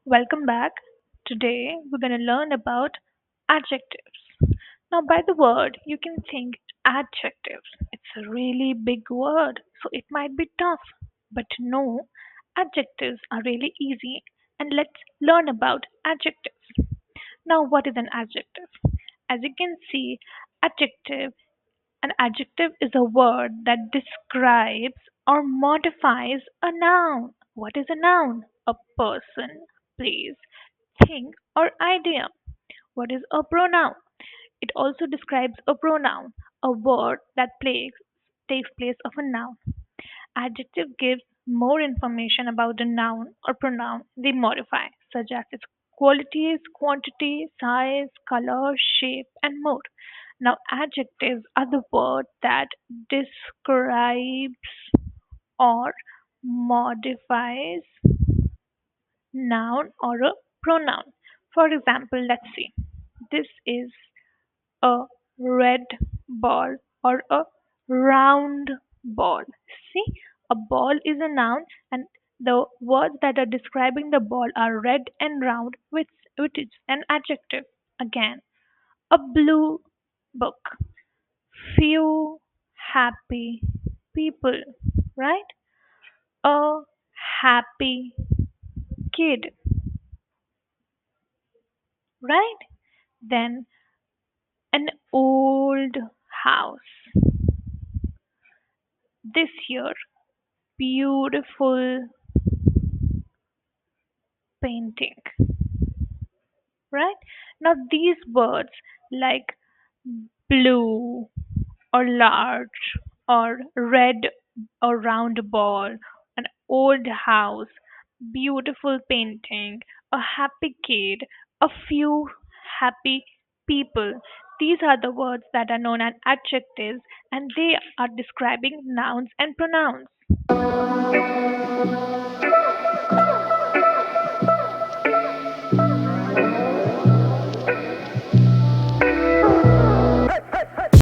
Welcome back. Today we're going to learn about adjectives. Now, by the word, you can think adjectives. It's a really big word, so it might be tough. But no, adjectives are really easy, and let's learn about adjectives. Now, what is an adjective? As you can see, adjective an adjective is a word that describes or modifies a noun. What is a noun? A person, place, thing, or idea. What is a pronoun? It also describes a pronoun, a word that takes place of a noun. Adjective gives more information about the noun or pronoun they modify, such as its qualities, quantity, size, color, shape, and more. Now, adjectives are the word that describes or modifies noun or a pronoun. For example, let's see. This is a red ball or a round ball. See, a ball is a noun, and the words that are describing the ball are red and round, which is an adjective. Again, a blue book, few happy people, right? A happy kid, right? Then an old house. This year, beautiful painting, right? Now, these words like blue or large or red or round ball, an old house, beautiful painting, a happy kid, a few happy people. These are the words that are known as adjectives, and they are describing nouns and pronouns.